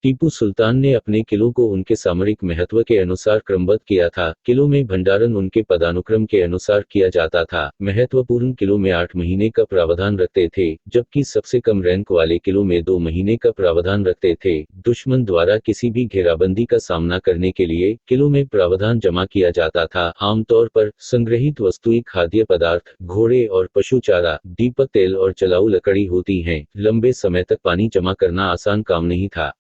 टीपू सुल्तान ने अपने किलों को उनके सामरिक महत्व के अनुसार क्रमबद्ध किया था। किलों में भंडारण उनके पदानुक्रम के अनुसार किया जाता था। महत्वपूर्ण किलों में 8 महीने का प्रावधान रखते थे, जबकि सबसे कम रैंक वाले किलों में 2 महीने का प्रावधान रखते थे। दुश्मन द्वारा किसी भी घेराबंदी का सामना करने के लिए किलों में प्रावधान जमा किया जाता था। आमतौर पर संग्रहित वस्तुएं खाद्य पदार्थ, घोड़े और पशु चारा, दीपक तेल और जलाऊ लकड़ी होती हैं। लंबे समय तक पानी जमा करना आसान काम नहीं था।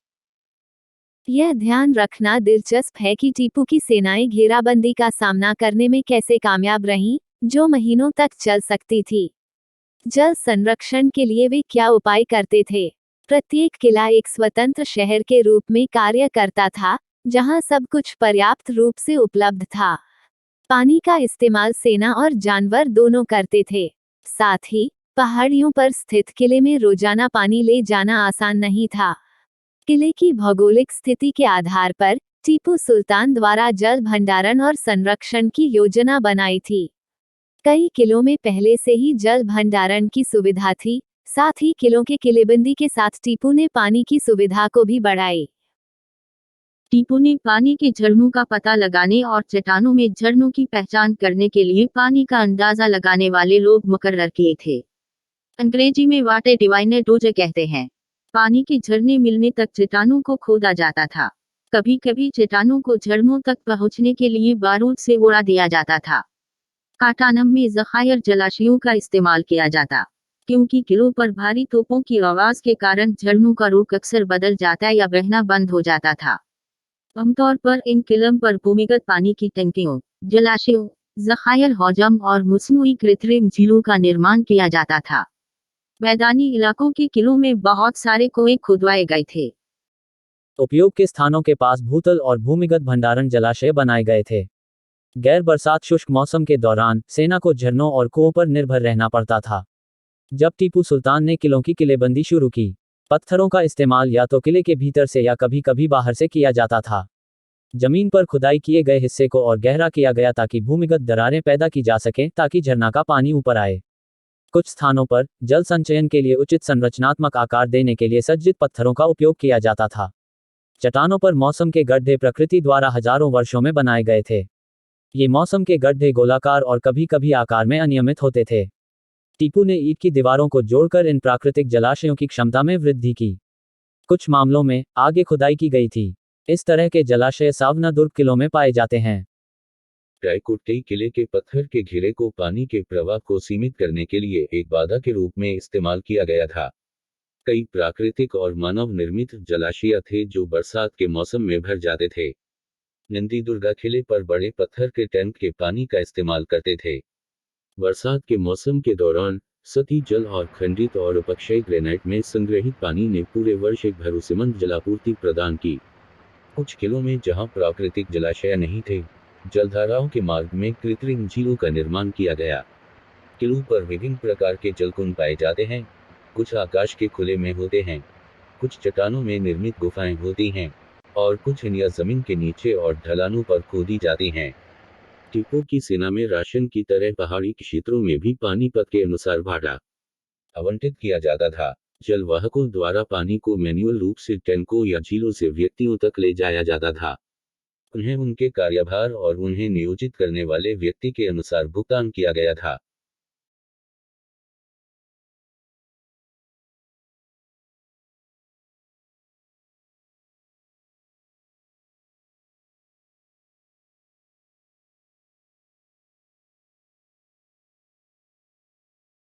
यह ध्यान रखना दिलचस्प है कि टीपू की सेनाएं घेराबंदी का सामना करने में कैसे कामयाब रहीं, जो महीनों तक चल सकती थी। जल संरक्षण के लिए वे क्या उपाय करते थे? प्रत्येक किला एक स्वतंत्र शहर के रूप में कार्य करता था, जहां सब कुछ पर्याप्त रूप से उपलब्ध था। पानी का इस्तेमाल सेना और जानवर दोनों करते थे। साथ ही पहाड़ियों पर स्थित किले में रोजाना पानी ले जाना आसान नहीं था। किले की भौगोलिक स्थिति के आधार पर टीपू सुल्तान द्वारा जल भंडारण और संरक्षण की योजना बनाई थी। कई किलों में पहले से ही जल भंडारण की सुविधा थी, साथ ही किलों के किलेबंदी के साथ टीपू ने पानी की सुविधा को भी बढ़ाई। टीपू ने पानी के झरनों का पता लगाने और चट्टानों में झरनों की पहचान करने के लिए पानी का अंदाजा लगाने वाले लोग मुकर्रर किए थे। अंग्रेजी में वाटर डिवाइनर डोजर कहते हैं। पानी के झरने मिलने तक चट्टानों को खोदा जाता था। कभी कभी चट्टानों को झरनों तक पहुंचने के लिए बारूद से उड़ा दिया जाता था। काटानम में ज़खायर जलाशयों का इस्तेमाल किया जाता, क्योंकि किलों पर भारी तोपों की आवाज के कारण झरनों का रुख अक्सर बदल जाता या बहना बंद हो जाता था। आमतौर पर इन किलों पर भूमिगत पानी की टंकियों, जलाशयों, ज़खायर हौजम और मस्नूई कृत्रिम झीलों का निर्माण किया जाता था। मैदानी इलाकों के किलों में बहुत सारे कुएं खुदवाए गए थे। उपयोग के स्थानों के पास भूतल और भूमिगत भंडारण जलाशय बनाए गए थे। गैर बरसात शुष्क मौसम के दौरान सेना को झरनों और कुओं पर निर्भर रहना पड़ता था। जब टीपू सुल्तान ने किलों की किलेबंदी शुरू की, पत्थरों का इस्तेमाल या तो किले के भीतर से या कभी कभी बाहर से किया जाता था। जमीन पर खुदाई किए गए हिस्से को और गहरा किया गया ताकि भूमिगत दरारें पैदा की जा सकें, ताकि झरना का पानी ऊपर आए। कुछ स्थानों पर जल संचयन के लिए उचित संरचनात्मक आकार देने के लिए सज्जित पत्थरों का उपयोग किया जाता था। चट्टानों पर मौसम के गड्ढे प्रकृति द्वारा हजारों वर्षों में बनाए गए थे। ये मौसम के गड्ढे गोलाकार और कभी कभी आकार में अनियमित होते थे। टीपू ने ईंट की दीवारों को जोड़कर इन प्राकृतिक जलाशयों की क्षमता में वृद्धि की। कुछ मामलों में आगे खुदाई की गई थी। इस तरह के जलाशय सावना दुर्ग किलों में पाए जाते हैं। टाईकोटी किले के पत्थर के घेरे को पानी के प्रवाह को सीमित करने के लिए एक बाधा के रूप में इस्तेमाल किया गया था। कई प्राकृतिक और मानव निर्मित जलाशय थे जो बरसात के मौसम में भर जाते थे। नंदी दुर्गा किले पर बड़े पत्थर के टैंक के पानी का इस्तेमाल करते थे। बरसात के मौसम के दौरान सतही जल और खंडित और अपक्षय ग्रेनाइट में संग्रहित पानी ने पूरे वर्ष एक भरोसेमंद जलापूर्ति प्रदान की। कुछ किलों में जहां प्राकृतिक जलाशय नहीं थे, जलधाराओं के मार्ग में कृत्रिम झीलों का निर्माण किया गया। किलों पर विभिन्न प्रकार के जलकुंड पाए जाते हैं। कुछ आकाश के खुले में होते हैं, कुछ चट्टानों में निर्मित गुफाएं होती हैं, और कुछ इन्हें जमीन के नीचे और ढलानों पर खोदी जाती हैं। टीपू की सेना में राशन की तरह पहाड़ी क्षेत्रों में भी पानीपत के अनुसार भाड़ा आवंटित किया जाता था। जलवाहकों द्वारा पानी को मैन्युअल रूप से टैंकों या झीलों से व्यक्तियों तक ले जाया जाता था। उन्हें उनके कार्यभार और उन्हें नियोजित करने वाले व्यक्ति के अनुसार भुगतान किया गया था।